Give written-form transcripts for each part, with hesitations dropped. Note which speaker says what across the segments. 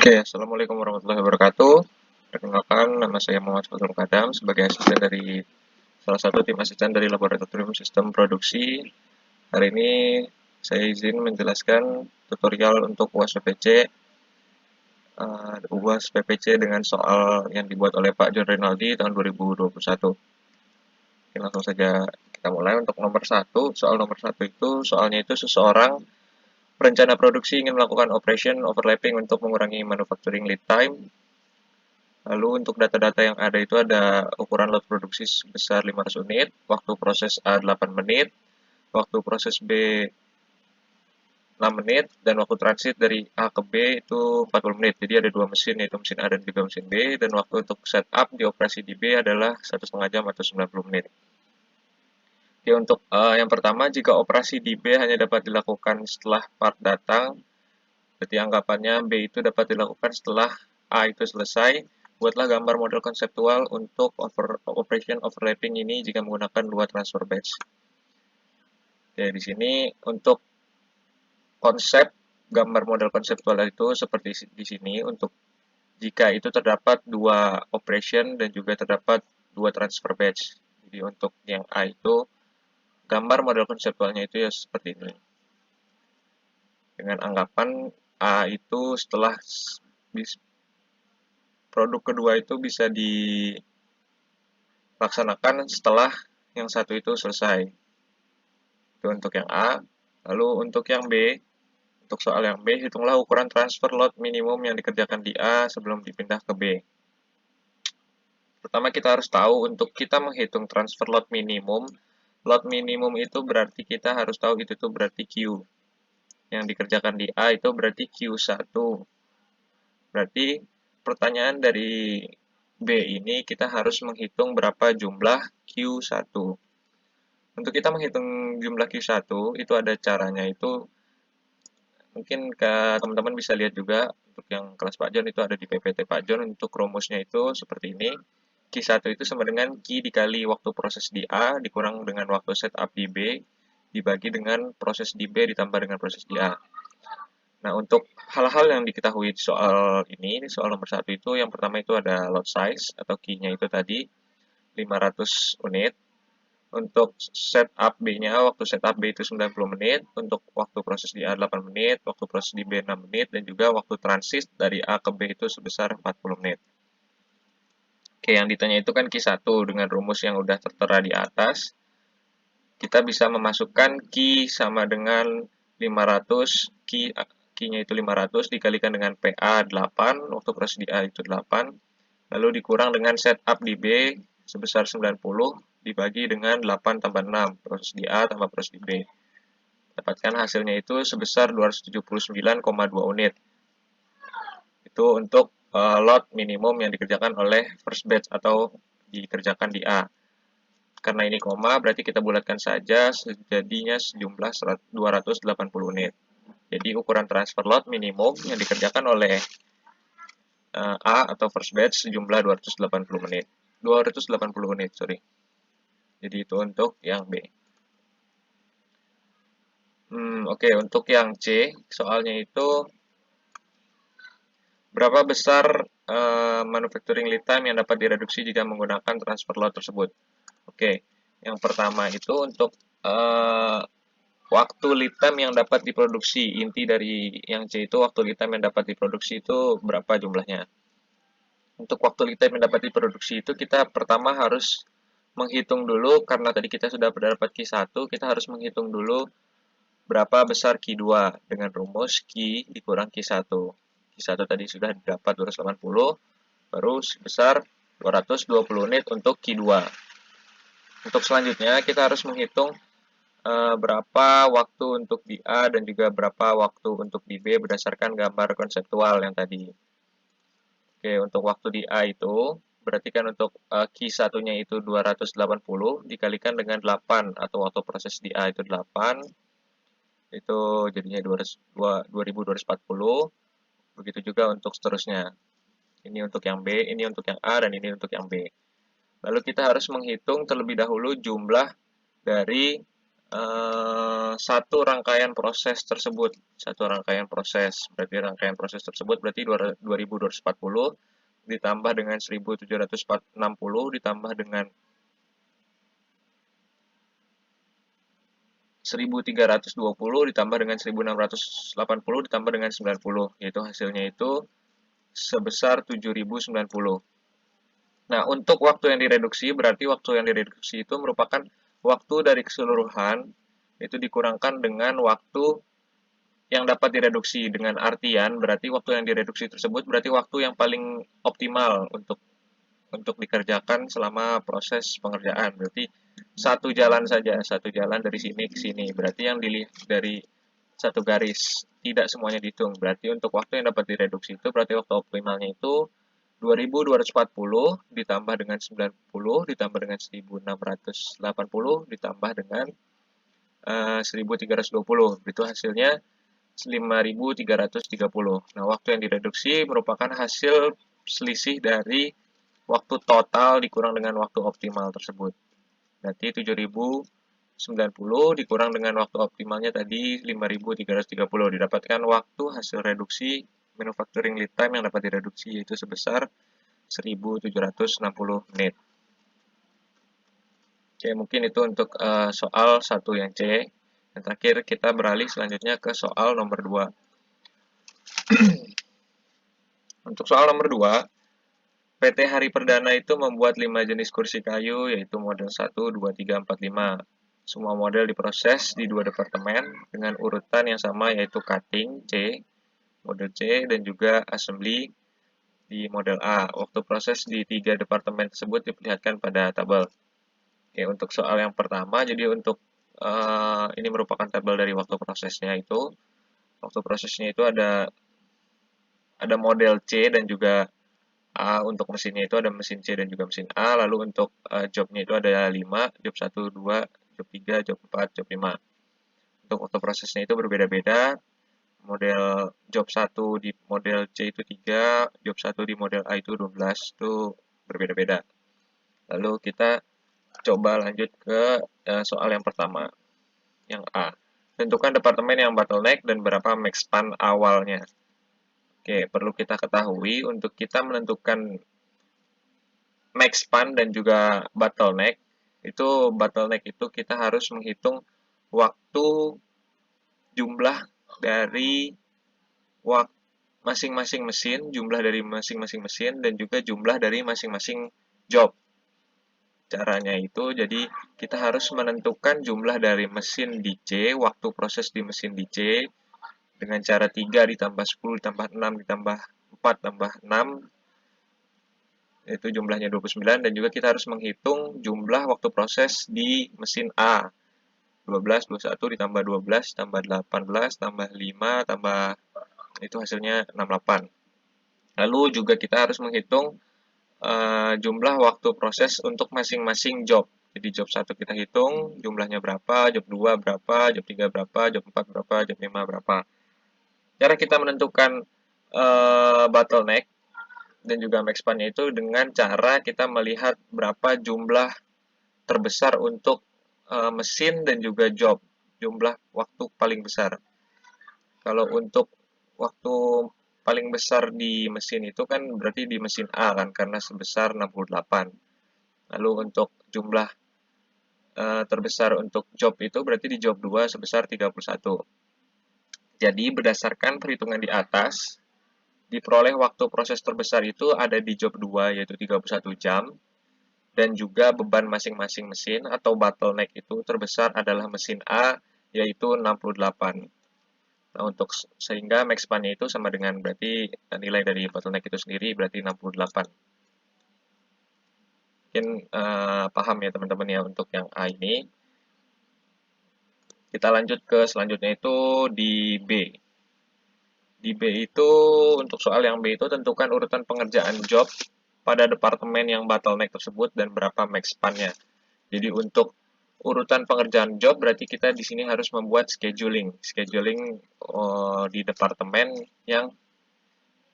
Speaker 1: Oke, Assalamualaikum warahmatullahi wabarakatuh. Perkenalkan, nama saya Muhammad Fatul Kadam sebagai asisten dari salah satu tim asisten dari Laboratorium Sistem Produksi. Hari ini saya izin menjelaskan tutorial untuk UAS PPC, UAS PPC dengan soal yang dibuat oleh Pak John Rinaldi tahun 2021. Oke, langsung saja kita mulai. Untuk nomor satu, soal nomor satu itu soalnya itu seseorang perencana produksi ingin melakukan operation overlapping untuk mengurangi manufacturing lead time. Lalu untuk data-data yang ada itu ada ukuran lot produksi sebesar 500 unit, waktu proses A 8 menit, waktu proses B 6 menit, dan waktu transit dari A ke B itu 40 menit. Jadi ada dua mesin, yaitu mesin A dan juga mesin B, dan waktu untuk setup di operasi di B adalah 1,5 jam atau 90 menit. Oke, untuk yang pertama, jika operasi di B hanya dapat dilakukan setelah part datang, berarti anggapannya B itu dapat dilakukan setelah A itu selesai. Buatlah gambar model konseptual untuk operation overlapping ini jika menggunakan dua transfer batch. Oke, di sini untuk konsep gambar model konseptual itu seperti di sini untuk jika itu terdapat dua operation dan juga terdapat dua transfer batch. Jadi untuk yang A itu gambar model konseptualnya itu ya seperti ini. Dengan anggapan A itu setelah produk kedua itu bisa dilaksanakan setelah yang satu itu selesai. Itu untuk yang A. Lalu untuk yang B, untuk soal yang B, hitunglah ukuran transfer lot minimum yang dikerjakan di A sebelum dipindah ke B. Pertama kita harus tahu untuk kita menghitung transfer lot minimum itu berarti kita harus tahu itu tuh berarti Q. Yang dikerjakan di A itu berarti Q1. Berarti pertanyaan dari B ini kita harus menghitung berapa jumlah Q1. Untuk kita menghitung jumlah Q1 itu ada caranya itu mungkin teman-teman bisa lihat juga untuk yang kelas Pak John itu ada di PPT Pak John. Untuk rumusnya itu seperti ini. Q1 itu sama dengan Q dikali waktu proses di A dikurang dengan waktu setup di B dibagi dengan proses di B ditambah dengan proses di A. Nah, untuk hal-hal yang diketahui soal ini, soal nomor satu itu, yang pertama itu ada lot size atau key-nya itu tadi 500 unit. Untuk setup B-nya, waktu setup B itu 90 menit, untuk waktu proses di A 8 menit, waktu proses di B 6 menit, dan juga waktu transit dari A ke B itu sebesar 40 menit. Oke, yang ditanya itu kan Q1 dengan rumus yang udah tertera di atas. Kita bisa memasukkan Q sama dengan 500, Q-nya itu 500 dikalikan dengan PA 8, waktu proses di A itu 8, lalu dikurang dengan setup di B sebesar 90, dibagi dengan 8 tambah 6, proses di A tambah proses di B. Dapatkan hasilnya itu sebesar 279,2 unit. Itu untuk lot minimum yang dikerjakan oleh first batch atau dikerjakan di A. Karena ini koma, berarti kita bulatkan saja jadinya sejumlah 280 unit. Jadi ukuran transfer lot minimum yang dikerjakan oleh A atau first batch sejumlah 280 menit. 280 unit, sorry. Jadi itu untuk yang B. Oke, untuk yang C, soalnya itu berapa besar manufacturing lead time yang dapat direduksi jika menggunakan transfer lot tersebut. Oke, yang pertama itu untuk waktu lead time yang dapat diproduksi. Inti dari yang C itu waktu lead time yang dapat diproduksi itu berapa jumlahnya. Untuk waktu lead time yang dapat diproduksi itu kita pertama harus menghitung dulu, karena tadi kita sudah dapat Q1, kita harus menghitung dulu berapa besar Q2 dengan rumus Q dikurang Q1. Q1 tadi sudah dapat 280, baru sebesar 220 unit untuk Q2. Untuk selanjutnya kita harus menghitung berapa waktu untuk di A dan juga berapa waktu untuk di B berdasarkan gambar konseptual yang tadi. Oke, untuk waktu di A itu berarti kan untuk Q1-nya itu 280 dikalikan dengan 8 atau waktu proses di A itu 8 itu jadinya 2240. Begitu juga untuk seterusnya. Ini untuk yang B, ini untuk yang A, dan ini untuk yang B. Lalu kita harus menghitung terlebih dahulu jumlah dari satu rangkaian proses tersebut. Satu rangkaian proses. Berarti rangkaian proses tersebut berarti 2240 ditambah dengan 1760 ditambah dengan 1320 ditambah dengan 1680 ditambah dengan 90, yaitu hasilnya itu sebesar 7090. Nah, untuk waktu yang direduksi, berarti waktu yang direduksi itu merupakan waktu dari keseluruhan itu dikurangkan dengan waktu yang dapat direduksi. Dengan artian, berarti waktu yang direduksi tersebut berarti waktu yang paling optimal untuk dikerjakan selama proses pengerjaan. Berarti satu jalan saja, satu jalan dari sini ke sini. Berarti yang dilihat dari satu garis, tidak semuanya dihitung. Berarti untuk waktu yang dapat direduksi itu berarti waktu optimalnya itu 2240 ditambah dengan 90 ditambah dengan 1680 ditambah dengan 1320. Itu hasilnya 5330. Nah, waktu yang direduksi merupakan hasil selisih dari waktu total dikurang dengan waktu optimal tersebut. Berarti 7090 dikurang dengan waktu optimalnya tadi 5330. Didapatkan waktu hasil reduksi manufacturing lead time yang dapat direduksi yaitu sebesar 1760 menit. Oke, mungkin itu untuk soal 1 yang C. Yang terakhir kita beralih selanjutnya ke soal nomor 2. Untuk soal nomor 2, PT Hari Perdana itu membuat 5 jenis kursi kayu yaitu model 1, 2, 3, 4, 5. Semua model diproses di 2 departemen dengan urutan yang sama yaitu cutting C, model C, dan juga assembly di model A. Waktu proses di 3 departemen tersebut diperlihatkan pada tabel. Oke, untuk soal yang pertama, jadi untuk ini merupakan tabel dari waktu prosesnya itu. Waktu prosesnya itu ada model C dan juga A. Untuk mesinnya itu ada mesin C dan juga mesin A. Lalu untuk jobnya itu ada 5, job 1, 2, job 3, job 4, job 5. Untuk waktu prosesnya itu berbeda-beda. Model job 1 di model C itu 3, job 1 di model A itu 12, itu berbeda-beda. Lalu kita coba lanjut ke soal yang pertama, yang A. Tentukan departemen yang bottleneck dan berapa max span awalnya. Oke, perlu kita ketahui untuk kita menentukan max span dan juga bottleneck itu kita harus menghitung waktu jumlah dari masing-masing mesin, jumlah dari masing-masing mesin dan juga jumlah dari masing-masing job. Caranya itu, jadi kita harus menentukan jumlah dari mesin di C, waktu proses di mesin di C, dengan cara 3 ditambah 10 ditambah 6 ditambah 4 tambah 6, itu jumlahnya 29, dan juga kita harus menghitung jumlah waktu proses di mesin A. 12, 21 ditambah 12, tambah 18, tambah 5, tambah, itu hasilnya 68. Lalu juga kita harus menghitung jumlah waktu proses untuk masing-masing job. Jadi job 1 kita hitung jumlahnya berapa, job 2 berapa, job 3 berapa, job 4 berapa, job 5 berapa. Cara kita menentukan bottleneck dan juga max span-nya itu dengan cara kita melihat berapa jumlah terbesar untuk mesin dan juga job, jumlah waktu paling besar. Kalau untuk waktu paling besar di mesin itu kan berarti di mesin A kan, karena sebesar 68. Lalu untuk jumlah terbesar untuk job itu berarti di job 2 sebesar 31. Jadi berdasarkan perhitungan di atas, diperoleh waktu proses terbesar itu ada di job 2 yaitu 31 jam, dan juga beban masing-masing mesin atau bottleneck itu terbesar adalah mesin A yaitu 68. Nah, untuk sehingga max span-nya itu sama dengan berarti nilai dari bottleneck itu sendiri berarti 68. Mungkin paham ya teman-teman ya untuk yang A ini. Kita lanjut ke selanjutnya itu di B. Di B itu untuk soal yang B itu tentukan urutan pengerjaan job pada departemen yang bottleneck tersebut dan berapa max span-nya. Jadi untuk urutan pengerjaan job berarti kita di sini harus membuat scheduling di departemen yang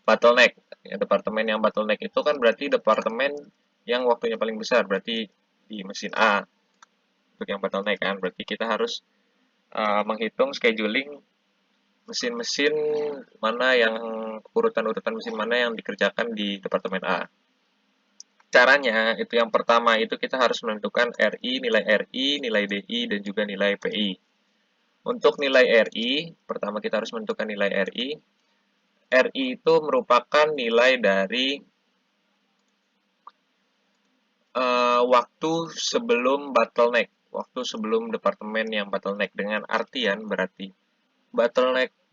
Speaker 1: bottleneck. Ya, departemen yang bottleneck itu kan berarti departemen yang waktunya paling besar, berarti di mesin A. untuk yang bottleneck kan. Berarti kita harus menghitung scheduling mesin-mesin mana yang urutan-urutan mesin mana yang dikerjakan di departemen A. Caranya itu yang pertama itu kita harus menentukan RI, nilai DI, dan juga nilai PI. Untuk nilai RI, pertama kita harus menentukan nilai RI. RI itu merupakan nilai dari waktu sebelum bottleneck, waktu sebelum departemen yang bottleneck, dengan artian berarti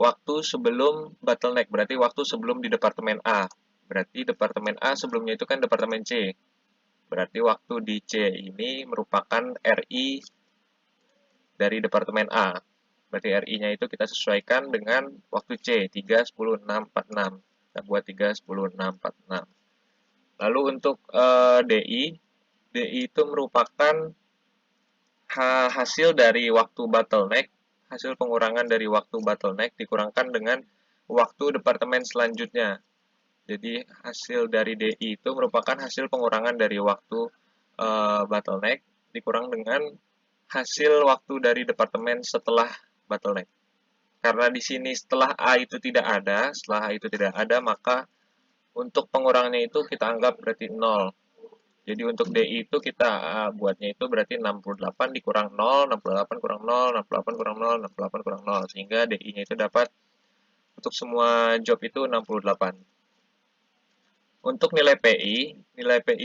Speaker 1: waktu sebelum bottleneck berarti waktu sebelum di departemen A. Berarti departemen A sebelumnya itu kan departemen C. Berarti waktu di C ini merupakan RI dari departemen A. Berarti RI-nya itu kita sesuaikan dengan waktu C, 3, 10, 6, 46. Kita buat 3, 10, 6, 46. Lalu untuk DI itu merupakan hasil dari waktu bottleneck, hasil pengurangan dari waktu bottleneck dikurangkan dengan waktu departemen selanjutnya. Jadi hasil dari DI itu merupakan hasil pengurangan dari waktu bottleneck dikurang dengan hasil waktu dari departemen setelah bottleneck. Karena di sini setelah A itu tidak ada, maka untuk pengurangannya itu kita anggap berarti 0. Jadi untuk DI itu kita buatnya itu berarti 68 dikurang 0, 68 kurang 0, 68 kurang 0, 68 kurang 0. Sehingga DI-nya itu dapat untuk semua job itu 68. Untuk nilai PI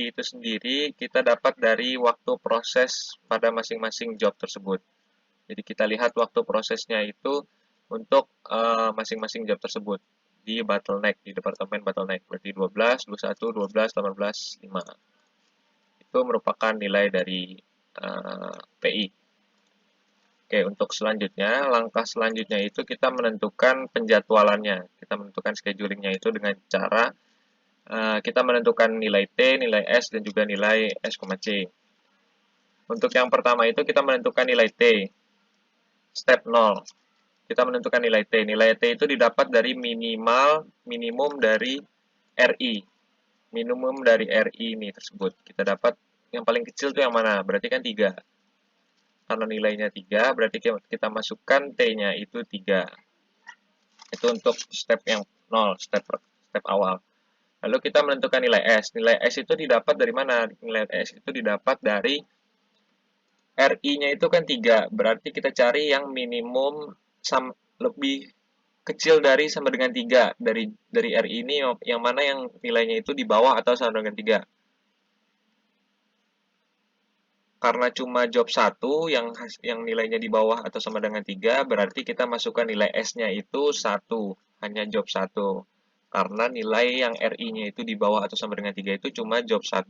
Speaker 1: itu sendiri kita dapat dari waktu proses pada masing-masing job tersebut. Jadi kita lihat waktu prosesnya itu untuk masing-masing job tersebut di bottleneck, di departemen bottleneck. Berarti 12, 21, 12, 18, 5. Itu merupakan nilai dari PI. Oke, untuk selanjutnya, langkah selanjutnya itu kita menentukan penjadwalannya. Kita menentukan schedulingnya itu dengan cara kita menentukan nilai T, nilai S, dan juga nilai S, C. Untuk yang pertama itu kita menentukan nilai T. Step 0. Kita menentukan nilai T. Nilai T itu didapat dari minimum dari RI. Minimum dari RI ini tersebut. Kita dapat yang paling kecil itu yang mana? Berarti kan 3. Karena nilainya 3, berarti kita masukkan T-nya itu 3. Itu untuk step yang 0, step awal. Lalu kita menentukan nilai S. Nilai S itu didapat dari mana? Nilai S itu didapat dari RI-nya itu kan 3. Berarti kita cari yang minimum lebih kecil dari sama dengan 3. Dari RI ini yang mana yang nilainya itu di bawah atau sama dengan 3. Karena cuma job 1 yang nilainya di bawah atau sama dengan 3, berarti kita masukkan nilai S-nya itu 1. Hanya job 1. Karena nilai yang RI-nya itu di bawah atau sama dengan 3 itu cuma job 1.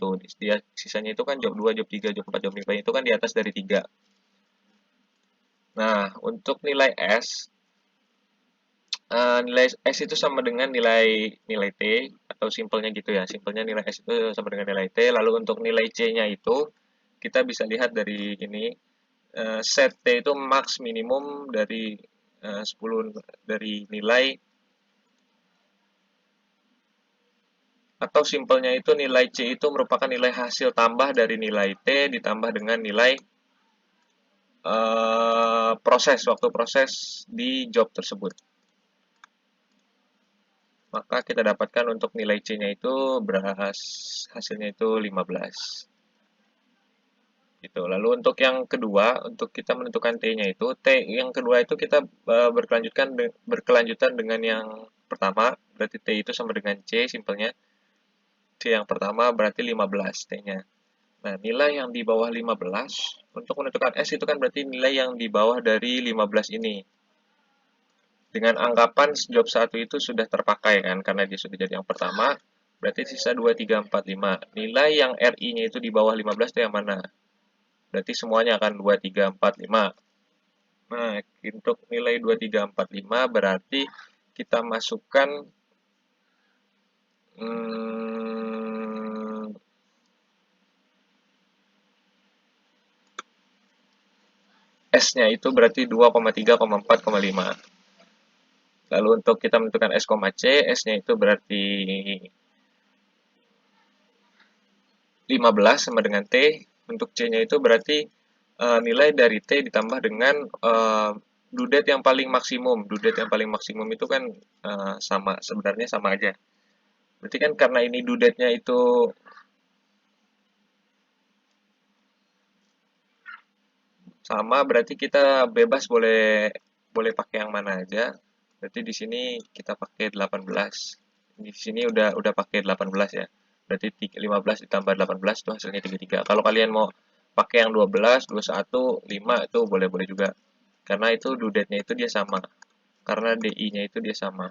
Speaker 1: Sisanya itu kan job 2, job 3, job 4, job 5 itu kan di atas dari 3. Nah, untuk nilai S, nilai S itu sama dengan nilai T, atau simpelnya gitu ya. Simpelnya nilai S itu sama dengan nilai T. Lalu untuk nilai C-nya itu, kita bisa lihat dari ini, set T itu max minimum dari 10 dari nilai, atau simpelnya itu nilai C itu merupakan nilai hasil tambah dari nilai T ditambah dengan nilai waktu proses di job tersebut. Maka kita dapatkan untuk nilai C-nya itu hasilnya itu 15. Gitu. Lalu untuk yang kedua, untuk kita menentukan T-nya itu, T yang kedua itu kita berkelanjutan dengan yang pertama, berarti T itu sama dengan C, simpelnya. C yang pertama berarti 15 T-nya. Nah, nilai yang di bawah 15, untuk menentukan S itu kan berarti nilai yang di bawah dari 15 ini. Dengan anggapan job 1 itu sudah terpakai kan, karena dia sudah jadi yang pertama, berarti sisa 2, 3, 4, 5. Nilai yang RI-nya itu di bawah 15 itu yang mana? Berarti semuanya akan 2, 3, 4, 5. Nah, untuk nilai 2, 3, 4, 5 berarti kita masukkan S-nya itu berarti 2,3, 4,5. Lalu untuk kita menentukan S, C, S-nya itu berarti 15 sama dengan T. Untuk C-nya itu berarti nilai dari T ditambah dengan dudet yang paling maksimum. Dudet yang paling maksimum itu kan sama, sebenarnya sama aja. Berarti kan karena ini dudetnya itu sama, berarti kita bebas boleh boleh pakai yang mana aja. Berarti di sini kita pakai 18. Di sini udah pakai 18 ya. Berarti 15 ditambah 18 itu hasilnya 33. Kalau kalian mau pakai yang 12, 21, 5 itu boleh-boleh juga. Karena itu dudetnya itu dia sama. Karena DI-nya itu dia sama.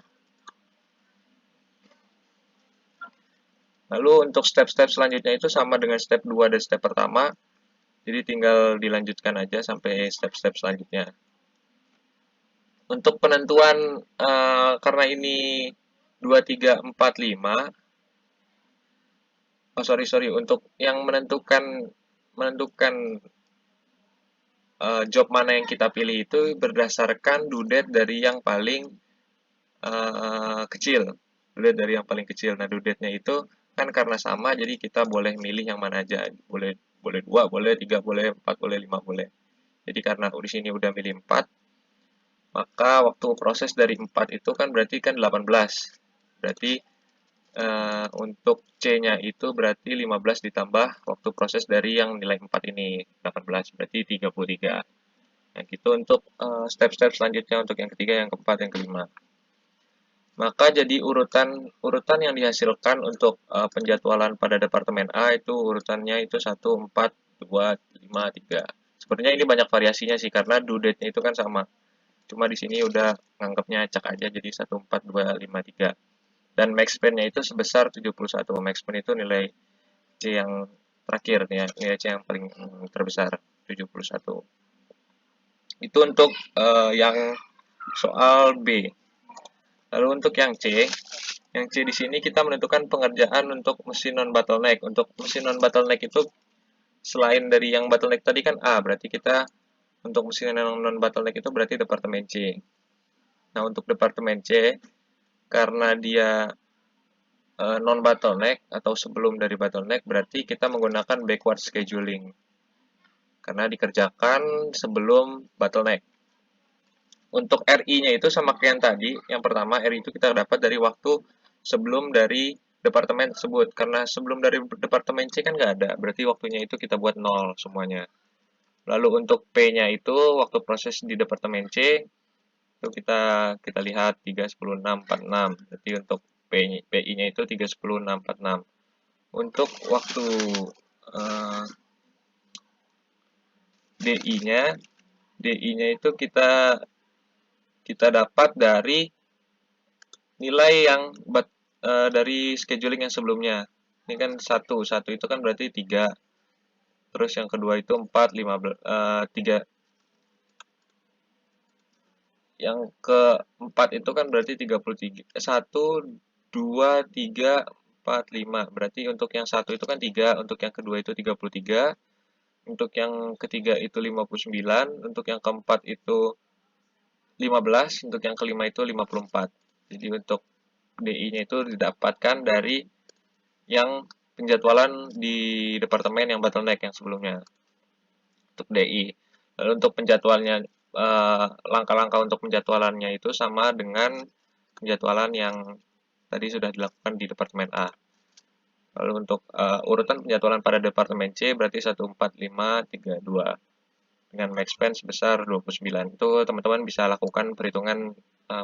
Speaker 1: Lalu untuk step-step selanjutnya itu sama dengan step 2 dan step pertama. Jadi tinggal dilanjutkan aja sampai step-step selanjutnya. Untuk penentuan karena ini 2, 3, 4, 5. Oh, sorry, untuk yang menentukan job mana yang kita pilih itu berdasarkan dudet dari yang paling kecil. Dudet dari yang paling kecil. Nah, dudetnya itu kan karena sama, jadi kita boleh milih yang mana aja. Boleh boleh 2, boleh 3, boleh 4, boleh 5, boleh. Jadi karena aku di sini udah milih 4, maka waktu proses dari 4 itu kan berarti kan 18. Berarti untuk C-nya itu berarti 15 ditambah waktu proses dari yang nilai 4 ini, 18, berarti 33. Nah, gitu untuk step-step selanjutnya untuk yang ketiga, yang keempat, yang kelima. Maka jadi urutan yang dihasilkan untuk penjadwalan pada departemen A itu urutannya itu 1, 4, 2, 5, 3. Sebenarnya ini banyak variasinya sih karena due date-nya itu kan sama. Cuma di sini udah nganggapnya acak aja jadi 1, 4, 2, 5, 3. Dan max span-nya itu sebesar 71. Max span itu nilai C yang terakhir ya, nilai C yang paling terbesar 71. Itu untuk yang soal B. Lalu untuk yang C di sini kita menentukan pengerjaan untuk mesin non bottleneck. Untuk mesin non bottleneck itu selain dari yang bottleneck tadi kan A, berarti kita untuk mesin non bottleneck itu berarti departemen C. Nah, untuk departemen C karena dia non bottleneck atau sebelum dari bottleneck berarti kita menggunakan backward scheduling karena dikerjakan sebelum bottleneck. Untuk RI-nya itu sama kayak yang tadi. Yang pertama, RI itu kita dapat dari waktu sebelum dari departemen tersebut. Karena sebelum dari departemen C kan nggak ada. Berarti waktunya itu kita buat 0 semuanya. Lalu untuk P-nya itu waktu proses di departemen C itu kita lihat 3, 10, 6, 46. Berarti untuk PI-nya itu 3, 10, 6, 46. Untuk waktu DI-nya DI-nya itu kita dapat dari nilai yang dari scheduling yang sebelumnya. Ini kan satu itu kan berarti 3. Terus yang kedua itu 4, 15, 3. Yang keempat itu kan berarti 33. 1, 2, 3, 4, 5. Berarti untuk yang satu itu kan 3, untuk yang kedua itu 33, untuk yang ketiga itu 59, untuk yang keempat itu 15, untuk yang kelima itu 54. Jadi untuk DI-nya itu didapatkan dari yang penjadwalan di departemen yang bottleneck yang sebelumnya untuk DI. Lalu untuk penjadwalnya langkah-langkah untuk penjadwalannya itu sama dengan penjadwalan yang tadi sudah dilakukan di departemen A. Lalu untuk urutan penjadwalan pada departemen C berarti 1, 4, 5, 3, 2 dengan max span sebesar 29. Itu teman-teman bisa lakukan perhitungan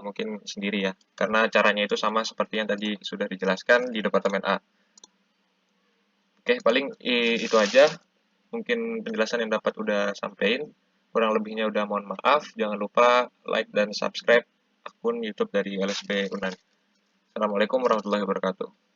Speaker 1: mungkin sendiri ya. Karena caranya itu sama seperti yang tadi sudah dijelaskan di departemen A. Oke, paling itu aja. Mungkin penjelasan yang dapat udah sampein. Kurang lebihnya udah mohon maaf. Jangan lupa like dan subscribe akun YouTube dari LSP Unan. Assalamualaikum warahmatullahi wabarakatuh.